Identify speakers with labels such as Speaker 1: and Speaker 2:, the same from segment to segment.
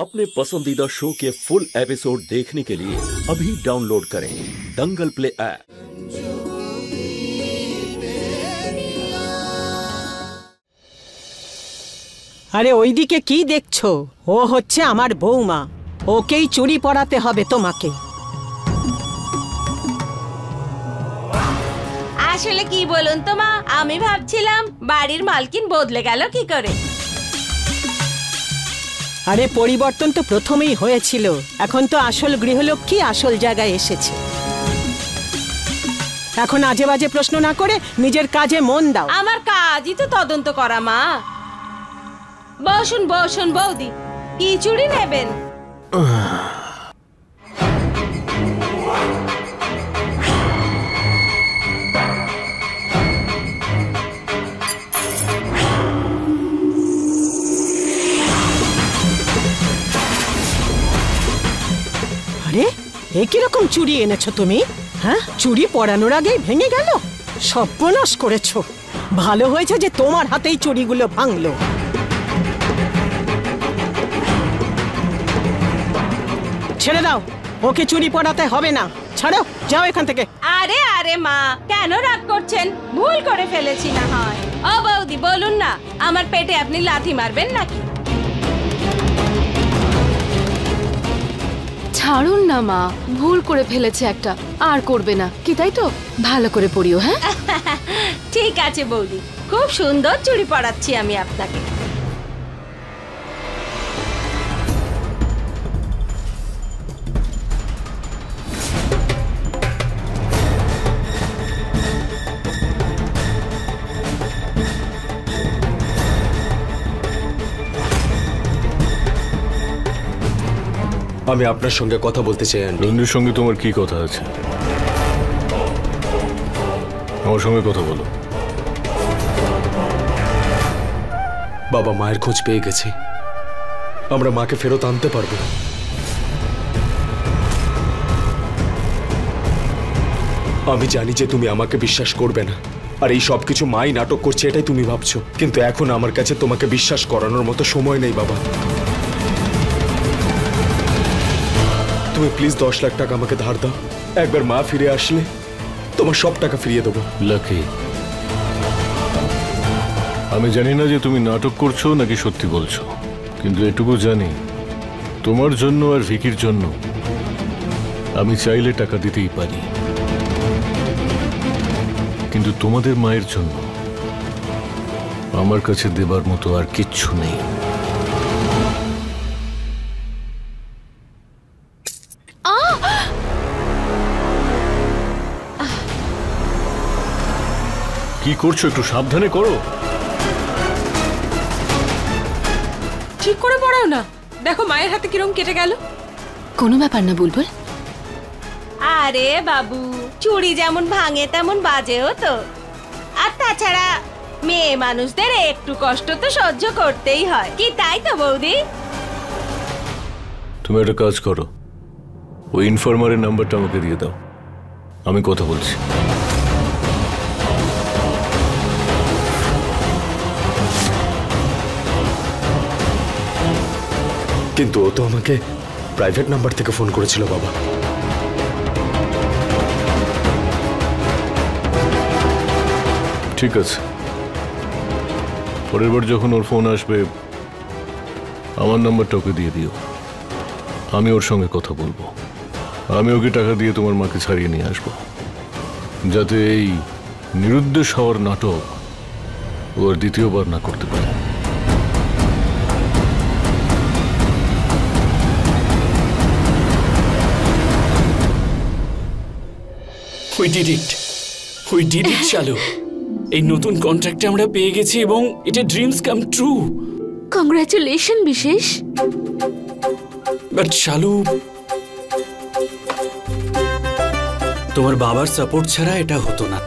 Speaker 1: अपने पसंदीदा शो के फुल एपिसोड देखने के लिए अभी डाउनलोड करें दंगल प्ले ऐप।
Speaker 2: আরে ওইদিকে কি দেখছো? ও হচ্ছে আমার বৌমা, ওকেই চুরি পরাতে হবে তোমাকে।
Speaker 3: আসলে কি বলুন তো মা, আমি ভাবছিলাম বাড়ির মালকিন বদলে গেল কি করে।
Speaker 2: আরে পরিবর্তন তো প্রথমেই হয়েছিল, এখন তো আসল গৃহলক্ষ্মী আসল জায়গায় এসেছে। এখন আজে বাজে প্রশ্ন না করে নিজের কাজে মন দাও।
Speaker 3: আমার কাজই তো তদন্ত করা মা। বসুন বসুন বৌদি, কি চুড়ি নেবেন?
Speaker 2: আরে এ কিরকম চুড়ি এনেছো তুমি? হ্যাঁ, চুড়ি পরানোর আগেই ভেঙে গেল, সর্বনাশ করেছো। ভালো হয়েছে যে তোমার হাতেই চুড়িগুলো ভাঙলো। ছেড়ে দাও, ওকে চুরি পড়াতে হবে না, ছাড়ো, যাও এখান থেকে।
Speaker 3: আরে আরে মা, কেন রাগ করছেন? ভুল করে ফেলেছি না হয়। ও বৌদি বলুন না, আমার পেটে আপনি লাথি মারবেন নাকি?
Speaker 4: ছাড়ুন না মা, ভুল করে ফেলেছে একটা, আর করবে না কি, তাই তো? ভালো করে পড়িও। হ্যাঁ
Speaker 3: ঠিক আছে বৌদি, খুব সুন্দর চুড়ি পরাচ্ছি আমি আপনাকে।
Speaker 5: আমি আপনার সঙ্গে কথা বলতে চাই।
Speaker 6: নন্দীর সঙ্গে তোমার কি কথা আছে? আমার সঙ্গে কথা বলো।
Speaker 5: বাবা মায়ের খোঁজ পেয়ে গেছে, আমরা মাকে ফেরত আনতে পারবো। আমি জানি যে তুমি আমাকে বিশ্বাস করবে না, আর এই সবকিছু মাই নাটক করছে এটাই তুমি ভাবছো, কিন্তু এখন আমার কাছে তোমাকে বিশ্বাস করানোর মতো সময় নেই বাবা। তুমি প্লিজ 10 লাখ টাকা আমাকে ধার দাও, একবার মা ফিরে আসলে তোমার সব টাকা ফিরিয়ে দেবো।
Speaker 6: লাকি, আমি জানি না যে তুমি নাটক করছো নাকি সত্যি বলছো, কিন্তু এটুকু জানি তোমার জন্য আর ভিকির জন্য আমি চাইলে টাকা দিতেই পারি, কিন্তু তোমাদের মায়ের জন্য আমার কাছে দেবার মতো আর কিচ্ছু নেই। কি করছো? একটু সাবধানে করো।
Speaker 7: ঠিক করে পড়াও না, দেখো মায়ের হাতে কিরম কেটে গেল।
Speaker 4: কোনো ব্যাপার না বুলবুল।
Speaker 3: আরে বাবু, চুড়ি যেমন ভাঙে তেমন বাজেও তো। আর তাছাড়া মেয়ে মানুষদের একটু কষ্ট তো সহ্য করতেই হয়, কি তাই তো বৌদি?
Speaker 6: তুমি একটা কাজ করো, ওই ইনফরমারের নাম্বারটা আমাকে দিয়ে দাও, আমি কথা বলছি।
Speaker 5: কিন্তু ও তো আমাকে প্রাইভেট নাম্বার থেকে ফোন করেছিল বাবা।
Speaker 6: ঠিক আছে, পরের বার যখন ওর ফোন আসবে আমার নাম্বারটা ওকে দিয়ে দিও, আমি ওর সঙ্গে কথা বলবো। আমি ওকে টাকা দিয়ে তোমার মাকে ছাড়িয়ে নিয়ে আসবো, যাতে এই নিরুদ্দেশ হওয়ার নাটক ও আর দ্বিতীয়বার না করতে পারে।
Speaker 8: We did it, চালু। এই নতুন কন্ট্রাক্টে আমরা পেয়ে গেছি এবং এটা ড্রিমস কাম ট্রু।
Speaker 4: কংগ্রাচুলেশন বিশেষ।
Speaker 8: বাট চালু, তোমার বাবার সাপোর্ট ছাড়া এটা হতো না।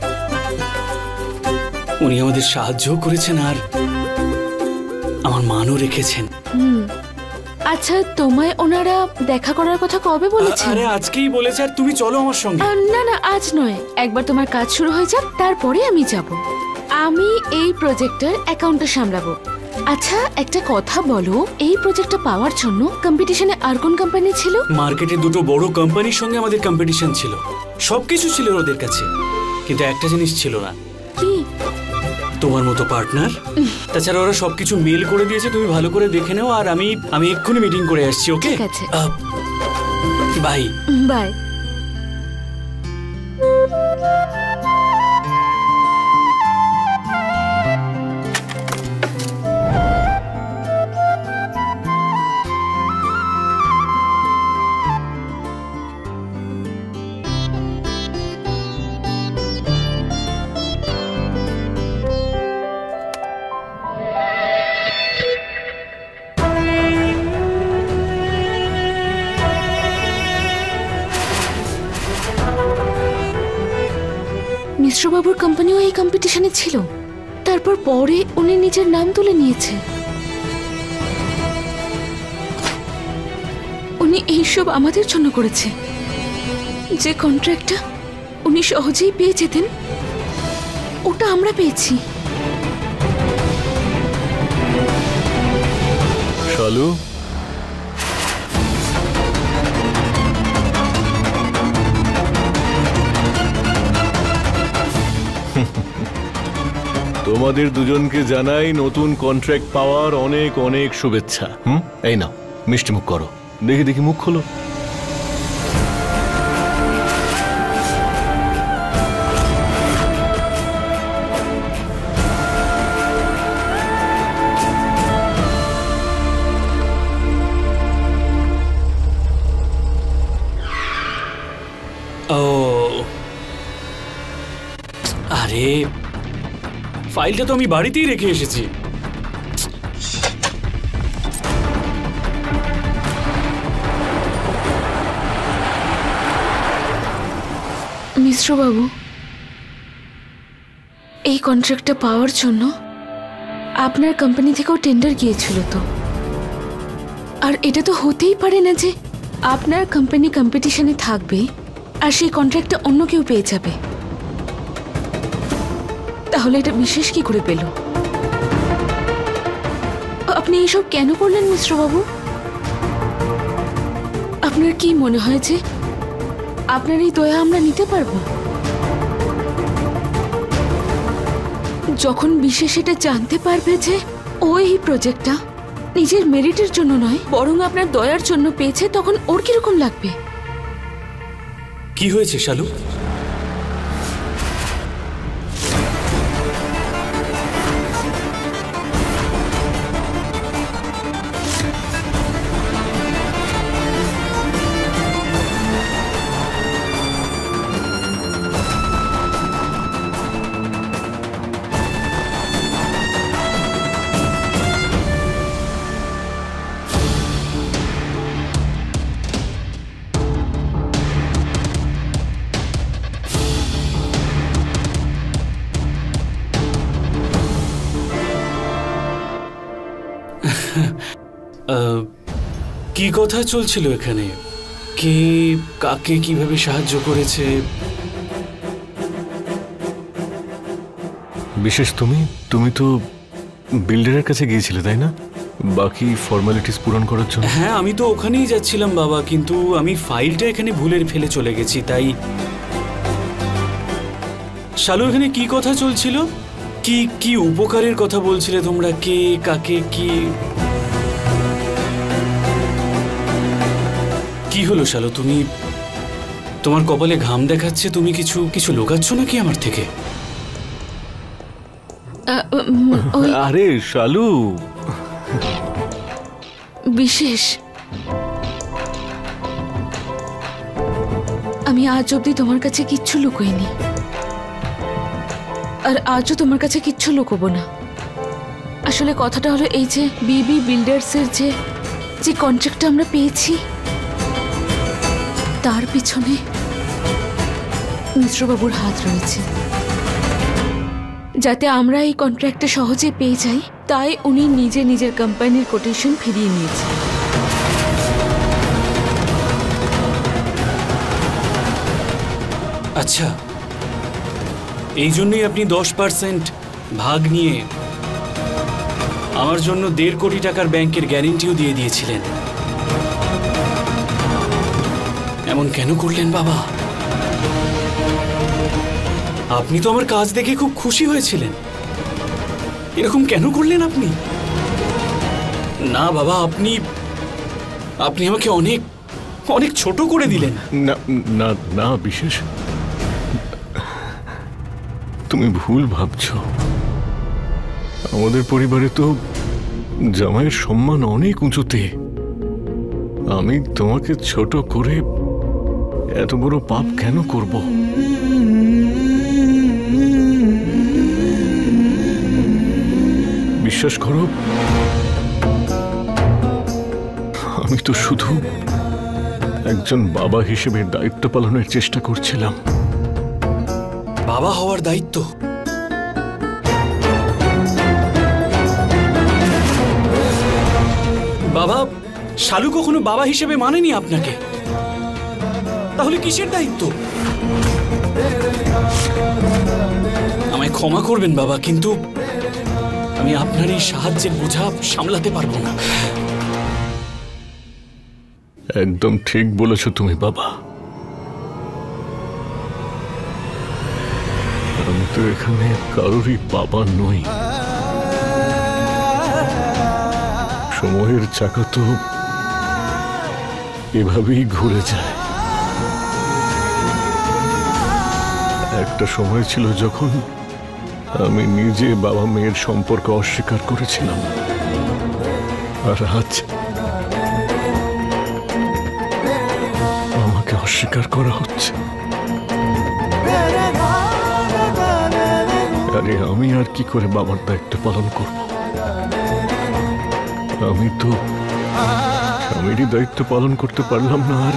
Speaker 8: উনি আমাদের সাহায্য করেছেন আর আমার মানও রেখেছেন।
Speaker 4: আচ্ছা, তোমায় ওনারা দেখা করার কথা কবে বলেছেন?
Speaker 8: আরে আজকেই বলেছে, আর তুমি চলো আমার সঙ্গে।
Speaker 4: না না, আজ নয়, একবার তোমার কাজ শুরু হয়ে যাক, তারপরে আমি যাব। আমি এই প্রজেক্টের অ্যাকাউন্টটা সামলাবো। আচ্ছা একটা কথা বলো, এই প্রজেক্টটা পাওয়ার জন্য কম্পিটিশনে আর কোন কোম্পানি ছিল?
Speaker 8: মার্কেটে দুটো বড় কোম্পানির সঙ্গে আমাদের কম্পিটিশন ছিল, সবকিছু ছিল ওদের কাছে, কিন্তু একটা জিনিস ছিল না।
Speaker 4: কি?
Speaker 8: তোমার মতো পার্টনার। তাছাড়া ওরা সবকিছু মেল করে দিয়েছে, তুমি ভালো করে দেখে নাও। আর আমি এক্ষুনি মিটিং করে আসছি। ওকে,
Speaker 4: ঠিক আছে।
Speaker 8: Bye
Speaker 4: bye. মিশ্রবাবুর কোম্পানিও এই কম্পিটিশনে ছিল, তারপর পরে উনি নিজের নাম তুলে নিয়েছে। উনি এইসব আমাদের জন্য করেছে। যে কন্ট্রাক্টটা উনি সহজেই পেয়ে যেতেন, ওটা আমরা পেয়েছি।
Speaker 6: শালু, তোমাদের দুজনকে জানাই নতুন কন্ট্রাক্ট পাওয়ার অনেক অনেক শুভেচ্ছা। এই নাও মিষ্টি মুখ করো, দেখি দেখি মুখ খোলো।
Speaker 8: ও আরে, ফাইলটা তো আমি বাড়িতেই রেখে এসেছি।
Speaker 4: মিশ্রবাবু, এই কন্ট্রাক্টটা পাওয়ার জন্য আপনার কোম্পানি থেকেও টেন্ডার গিয়েছিল তো, আর এটা তো হতেই পারে না যে আপনার কোম্পানি কম্পিটিশনে থাকবে আর সেই কন্ট্রাক্টটা অন্য কেউ পেয়ে যাবে। তাহলে এটা বিশেষ কি করে পেল? আপনি এইসব কেন করলেন মিশ্রবাবু? আপনার কি মনে হয় যে আপনার এই দয়া আমরা নিতে পারবো? যখন বিশেষ এটা জানতে পারবে যে ও এই প্রজেক্টটা নিজের মেরিটের জন্য নয় বরং আপনার দয়ার জন্য পেয়েছে, তখন ওর কিরকম লাগবে?
Speaker 8: কি হয়েছে শালু? কি কথা চলছিল এখানে? কে কাকে কিভাবে সাহায্য করেছে?
Speaker 6: বিশেষ তুমি তো বিল্ডারের কাছে গিয়েছিলে তাই না, বাকি ফর্মালিটিস পূরণ করার জন্য?
Speaker 8: হ্যাঁ, আমি তো ওখানেই যাচ্ছিলাম বাবা, কিন্তু আমি ফাইলটা এখানে ভুলে ফেলে চলে গেছি। তাই শালু, এখানে কি কথা চলছিল? কি কি উপকারের কথা বলছিলে তোমরা? কে কাকে কি কি হলো শালু? তুমি, তোমার কপালে ঘাম দেখাচ্ছে, তুমি কিছু কিছু লুকাচ্ছ নাকি আমার থেকে?
Speaker 6: আরে শালু,
Speaker 4: বিশেষ আমি আজ অব্দি তোমার কাছে কিচ্ছু লুকোইনি, আর আজও তোমার কাছে কিচ্ছু লুকোবো না। আসলে কথাটা হলো এই যে বিবি বিল্ডার্সের যে কন্ট্রাক্টটা আমরা পেয়েছি, তার পিছনে মিশ্রবাবুর হাত রয়েছে। যাতে আমরা এই কন্ট্রাক্টটা সহজে পেয়ে যাই, তাই উনি নিজের কোম্পানির কোটেশন ফিরিয়ে নিয়েছেন।
Speaker 8: আচ্ছা, এই জন্যই আপনি 10% ভাগ নিয়ে আমার জন্য 1.5 কোটি টাকার ব্যাংকের গ্যারেন্টিও দিয়ে দিয়েছিলেন। এমন কেন করলেন বাবা? আপনি তো আমার কাজ দেখে খুব খুশি হয়েছিলেন, এরকম কেন করলেন আপনি? না বাবা, আপনি আমাকে অনেক অনেক ছোট করে দিলেন।
Speaker 6: না না না বিশেষ, তুমি ভুল ভাবছো। আমাদের পরিবারে তো জামাইয়ের সম্মান অনেক উঁচুতে। আমি তোমাকে ছোট করে এত বড় পাপ কেন করব? বিশ্বাস করো, আমি তো শুধু একজন বাবা হিসেবে দায়িত্ব পালনের চেষ্টা করছিলাম।
Speaker 8: বাবা হওয়ার দায়িত্ব? বাবা, শালু কখনো বাবা হিসেবে মানেনি আপনাকে, তাহলে কিসের দায়িত্ব? আমায় ক্ষমা করবেন বাবা, কিন্তু আমি আপনার এই সাহায্যের বোঝা সামলাতে পারবো না।
Speaker 6: একদম ঠিক বলেছ তুমি বাবা। আমি তো এখানে কারোরই বাবা নই। সময়ের চাকা তো এভাবেই ঘুরে যায়। একটা সময় ছিল যখন আমি নিজে বাবা মেয়ের সম্পর্ক অস্বীকার করেছিলাম, আর আজ আমাকে অস্বীকার করা হচ্ছে। আরে আমি আর কি করে বাবার দায়িত্ব পালন করব? আমি তো স্বামীরই দায়িত্ব পালন করতে পারলাম না, আর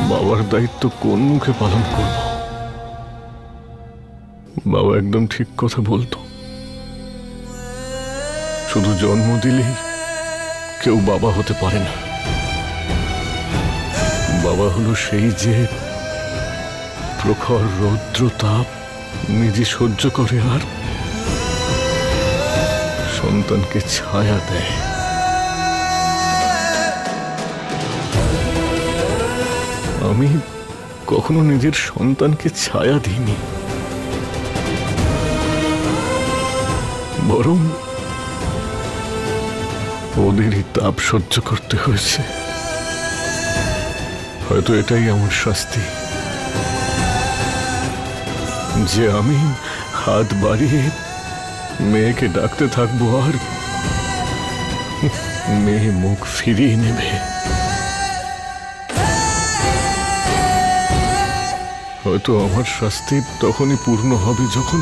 Speaker 6: বাবার দায়িত্ব কোন মুখে পালন করব? বাবা একদম ঠিক কথা বলতো, শুধু জন্ম দিলেই কেউ বাবা হতে পারে না। বাবা হলো সেই যে প্রখর রৌদ্র তাপ নিজে সহ্য করে আর সন্তানকে ছায়া দেয়। আমি কখনো নিজের সন্তানকে ছায়া দিইনি, বরং ওদেরই তাপ সহ্য করতে হয়েছে। হয়তো এটাই আমার শাস্তি, যে আমি হাত বাড়িয়ে মেয়েকে ডাকতে থাকবো আর মেয়ে মুখ ফিরিয়ে নেবে। হয়তো আমার শাস্তি তখনই পূর্ণ হবে যখন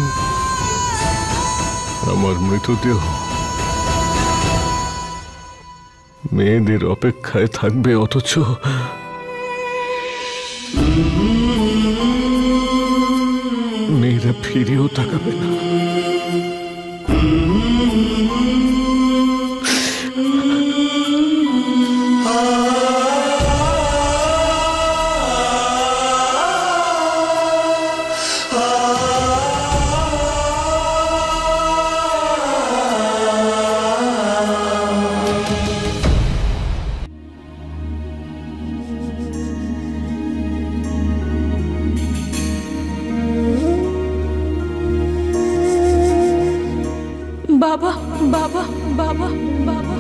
Speaker 6: আমার মৃতদেহ মেয়েদের অপেক্ষায় থাকবে, অথচ মেয়েরা ফিরেও তাকাবে না।
Speaker 4: বাবা বাবা বাবা বাবা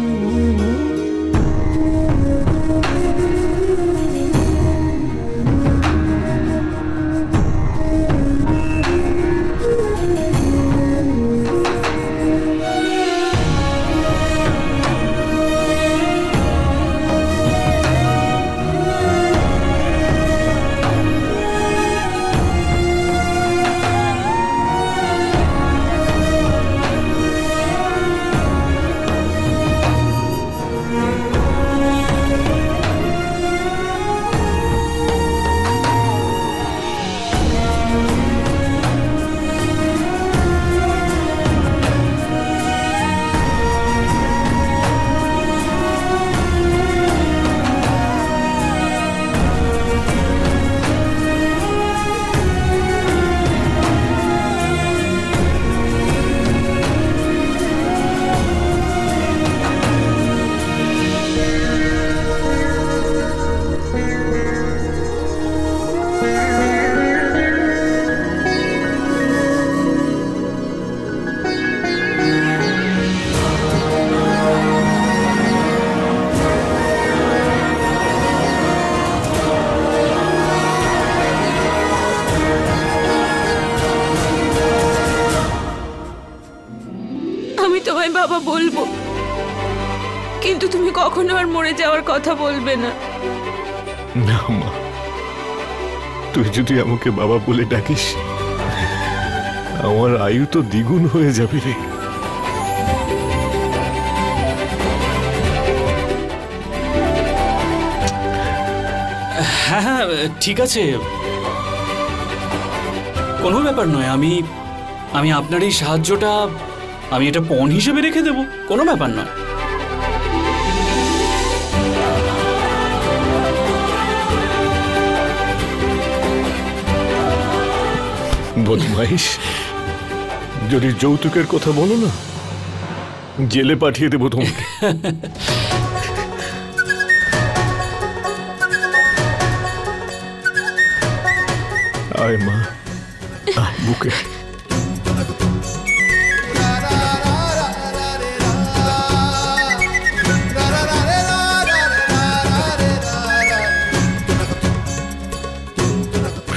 Speaker 4: তোমায় বাবা বলবো, কিন্তু তুমি কখনো আর মরে যাওয়ার কথা বলবে না।
Speaker 6: না মা, তুই যদি আমাকে বাবা বলে ডাকিস আমার আয়ু তো দ্বিগুণ হয়ে যাবে রে।
Speaker 8: হ্যাঁ হ্যাঁ ঠিক আছে, কোনো ব্যাপার নয়। আমি আপনার এই সাহায্যটা আমি এটা পণ হিসেবে রেখে দেব, কোনো ব্যাপার নয়।
Speaker 6: বদমাইশ, যদি যৌতুকের কথা বলো না জেলে পাঠিয়ে দেবো তোমাকে। আয় মা, আয় বুকে।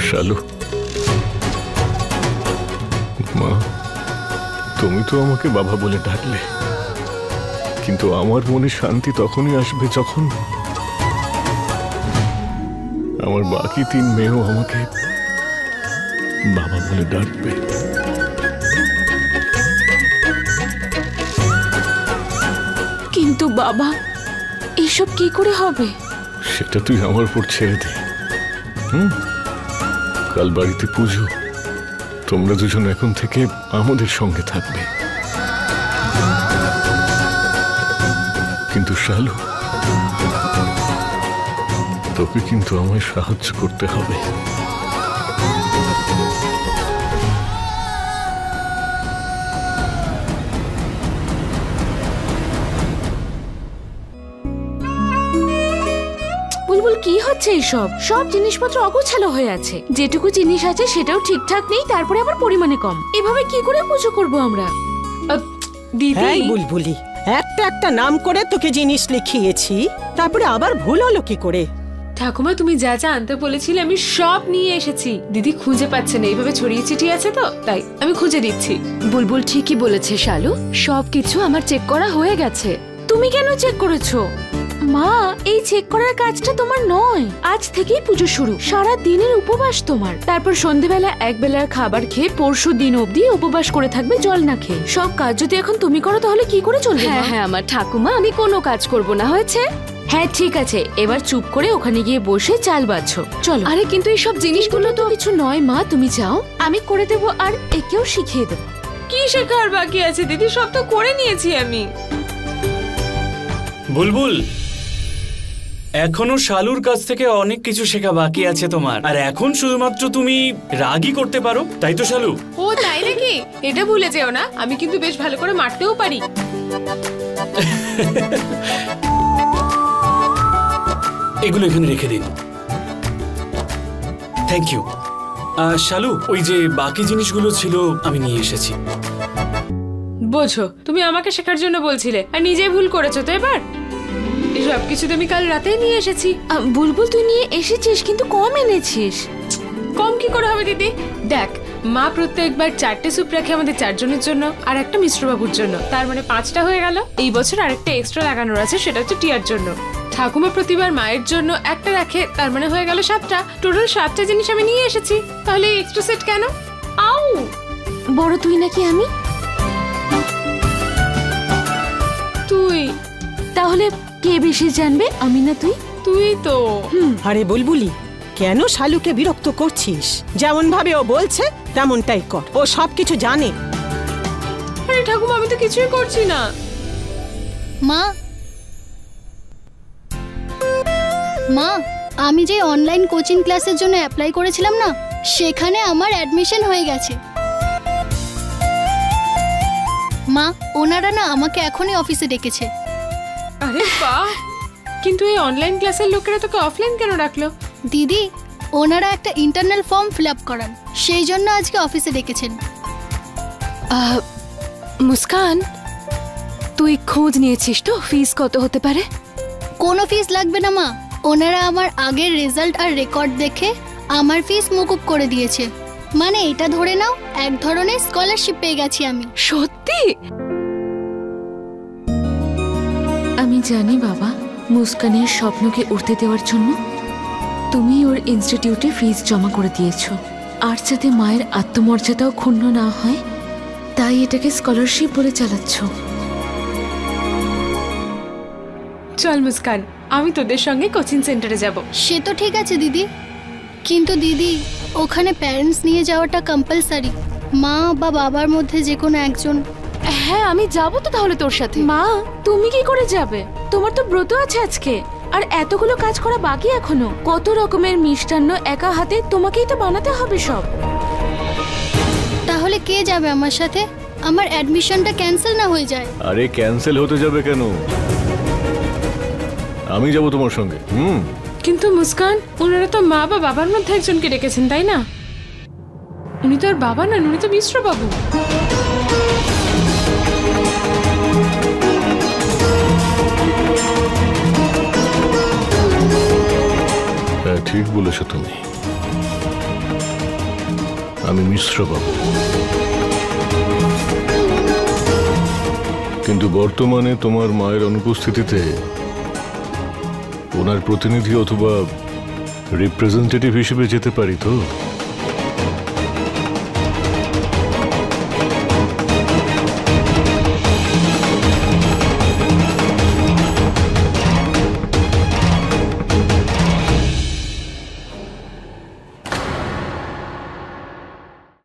Speaker 6: শালু, মা তুমি তো আমাকে বাবা বলে ডাকলে, কিন্তু আমার মনে শান্তি তখনই আসবে যখন আমার বাকি 3 মেয়েও আমাকে বাবা বলে ডাকবে।
Speaker 4: কিন্তু বাবা, এসব কি করে হবে?
Speaker 6: সেটা তুই আমার উপর ছেড়ে দে। কাল বাড়িতে পুজো, তোমরা দুজন এখন থেকে আমাদের সঙ্গে থাকবে। কিন্তু শালু, তোকে কিন্তু আমায় সাহায্য করতে হবে।
Speaker 4: বুলবুল, কি হচ্ছে এইসব? সব জিনিসপত্র অগোছালো হয়ে আছে, যেটুকু জিনিস আছে সেটাও ঠিকঠাক নেই, তারপরে আবার পরিমাণে কম। এভাবে কি করে পুজো করব আমরা?
Speaker 7: দিদি,
Speaker 2: এই বুলবুলি, একটা একটা নাম করে তোকে জিনিস লিখিয়েছি, তারপরে আবার ভুল হলো কি করে?
Speaker 7: ঠাকুমা তুমি যা যা আনতে বলেছিলে আমি সব নিয়ে এসেছি। দিদি খুঁজে পাচ্ছে না, এইভাবে ছড়িয়ে ছিটিয়ে আছে তো, তাই আমি খুঁজে দিচ্ছি।
Speaker 9: বুলবুল ঠিকই বলেছে শালু, সবকিছু আমার চেক করা হয়ে গেছে।
Speaker 4: তুমি কেন চেক করেছো? মা, এই চেক করার কাজটা তোমার নয়। আজ থেকেই পুজো শুরু, সারা দিনের উপবাস তোমার। তারপর সন্ধেবেলা এক বেলার খাবার খেয়ে পরশু দিন অবধি উপবাস করে থাকবে জল না খেয়ে। সব কাজ যদি এখন তুমি করো তাহলে কি করে চলবে?
Speaker 9: হ্যাঁ হ্যাঁ আমার ঠাকুমা, আমি কোনো কাজ করব না, হয়েছে?
Speaker 4: হ্যাঁ ঠিক আছে, এবার চুপ করে ওখানে গিয়ে বসে চাল বাছো। চলো।
Speaker 9: আরে কিন্তু এই সব জিনিসগুলো
Speaker 4: তো কিছু নয় মা, তুমি যাও, আমি করে দেবো আর একেও শিখিয়ে দেবো।
Speaker 7: কি শেখার বাকি আছে দিদি? সব তো করে নিয়েছি আমি।
Speaker 8: বুলবুল, এখনো শালুর কাছ থেকে অনেক কিছু শেখা বাকি আছে তোমার, আর এখন শুধুমাত্র তুমি রাগই করতে পারো, তাই তো শালু?
Speaker 7: ও তাই নাকি? এটা ভুলে যেও না, আমি কিন্তু বেশ ভালো করে মারতেও পারি।
Speaker 8: এগুলো এখানে রেখে দিন। Thank you. শালু, ওই যে বাকি জিনিসগুলো ছিল আমি নিয়ে এসেছি।
Speaker 7: বোঝো, তুমি আমাকে শেখার জন্য বলছিলে আর নিজেই ভুল করেছো তো এবার। এই সব কিছু তো আমি কাল রাতেই নিয়ে এসেছি।
Speaker 4: বুলবুল, তুই নিয়ে এসেছিস কিন্তু কম এনেছিস।
Speaker 7: কম কি করে হবে দিদি? দেখ, মা প্রত্যেকবার 4টে স্যুপ রাখে আমাদের 4 জনের জন্য আর একটা মিশ্রবাবুর জন্য, তার মানে 5টা হয়ে গেল। এই বছর আরেকটা এক্সট্রা লাগানোর আছে, সেটা হচ্ছে টিয়ার জন্য। ঠাকুমা প্রতিবার মায়ের জন্য একটা রাখে, তার মানে হয়ে গেল 7টা। টোটাল 7টা জিনিস আমি নিয়ে এসেছি, তাহলে এক্সট্রা সেট কেন? আউ,
Speaker 4: বড় তুই নাকি আমি?
Speaker 7: তুই।
Speaker 4: তাহলে কে বেশি জানবে, আমি না তুই?
Speaker 7: তুই তো।
Speaker 2: আরে বুলবুলি, কেন শালুকে বিরক্ত করছিস? যেমন ভাবে ও বলছে তেমনটাই কর, ও সবকিছু জানে।
Speaker 7: আরে ঠাকুমা, আমি তো কিছুই করছি না।
Speaker 10: মা, মা, আমি যে অনলাইন কোচিং ক্লাসের জন্য অ্যাপ্লাই করেছিলাম না, সেখানে আমার অ্যাডমিশন হয়ে গেছে। মা, ওনারা না আমাকে এখনই অফিসে ডেকেছে।
Speaker 7: আরে বাহ, কিন্তু এই অনলাইন ক্লাসের লোকেরা তোকে অফলাইন কেন রাখলো?
Speaker 10: দিদি, ওনারা একটা ইন্টারনাল ফর্ম ফিল আপ করান, সেই জন্য আজকে অফিসে ডেকেছেন।
Speaker 9: মুস্কান, তুই খোঁজ নিয়েছিস তো ফিস কত হতে পারে?
Speaker 10: কোনো ফিস লাগবে না মা, ওনারা আমার আগের রেজাল্ট আর রেকর্ড দেখে আমার ফিস মকুব করে দিয়েছে। মানে এটা ধরে নাও, এক ধরনের স্কলারশিপ পেয়ে গেছি আমি।
Speaker 9: সত্যি?
Speaker 4: জানি বাবা, মুস্কানের স্বপ্নকে উঠতে দেওয়ার জন্য তুমি ওর ইনস্টিটিউটে ফিস জমা করে দিয়েছো। আর যাতে মায়ের আত্মমর্যাদাও ক্ষুণ্ণ না হয়, তাই এটাকে স্কলারশিপ বলে চালাচ্ছ।
Speaker 7: চল মুস্কান, আমি তোদের সঙ্গে কোচিং সেন্টারে যাব।
Speaker 10: সে তো ঠিক আছে দিদি, কিন্তু দিদি ওখানে প্যারেন্টস নিয়ে যাওয়াটা কম্পালসারি। মা বা বাবার মধ্যে যে কোনো একজন।
Speaker 9: হ্যাঁ আমি যাব তো তাহলে তোর সাথে।
Speaker 4: মা, তুমি কি করে যাবে? তোমার তো ব্রত আছে আজকে, আর এতগুলো কাজ করা বাকি এখনো। কত রকমের মিষ্টান্ন একা হাতে তোমাকেই তো বানাতে হবে সব।
Speaker 10: তাহলে কে যাবে আমার সাথে? আমার অ্যাডমিশনটা ক্যান্সেল না হয়ে যায়।
Speaker 6: আরে ক্যান্সেল হতে যাবে কেন? আমি যাব তোমার সঙ্গে।
Speaker 7: কিন্তু মুস্কান, ওনারা তো মা বা বাবার মধ্যে একজনকে ডেকেছেন, তাই না? উনি তো আর বাবা নন, উনি তো মিশ্রবাবু।
Speaker 6: হ্যাঁ ঠিক বলেছো তুমি, আমি মিশ্রবাবু। কিন্তু বর্তমানে তোমার মায়ের অনুপস্থিতিতে ওনার প্রতিনিধি অথবা রিপ্রেজেন্টেটিভ হিসেবে যেতে পারি তো।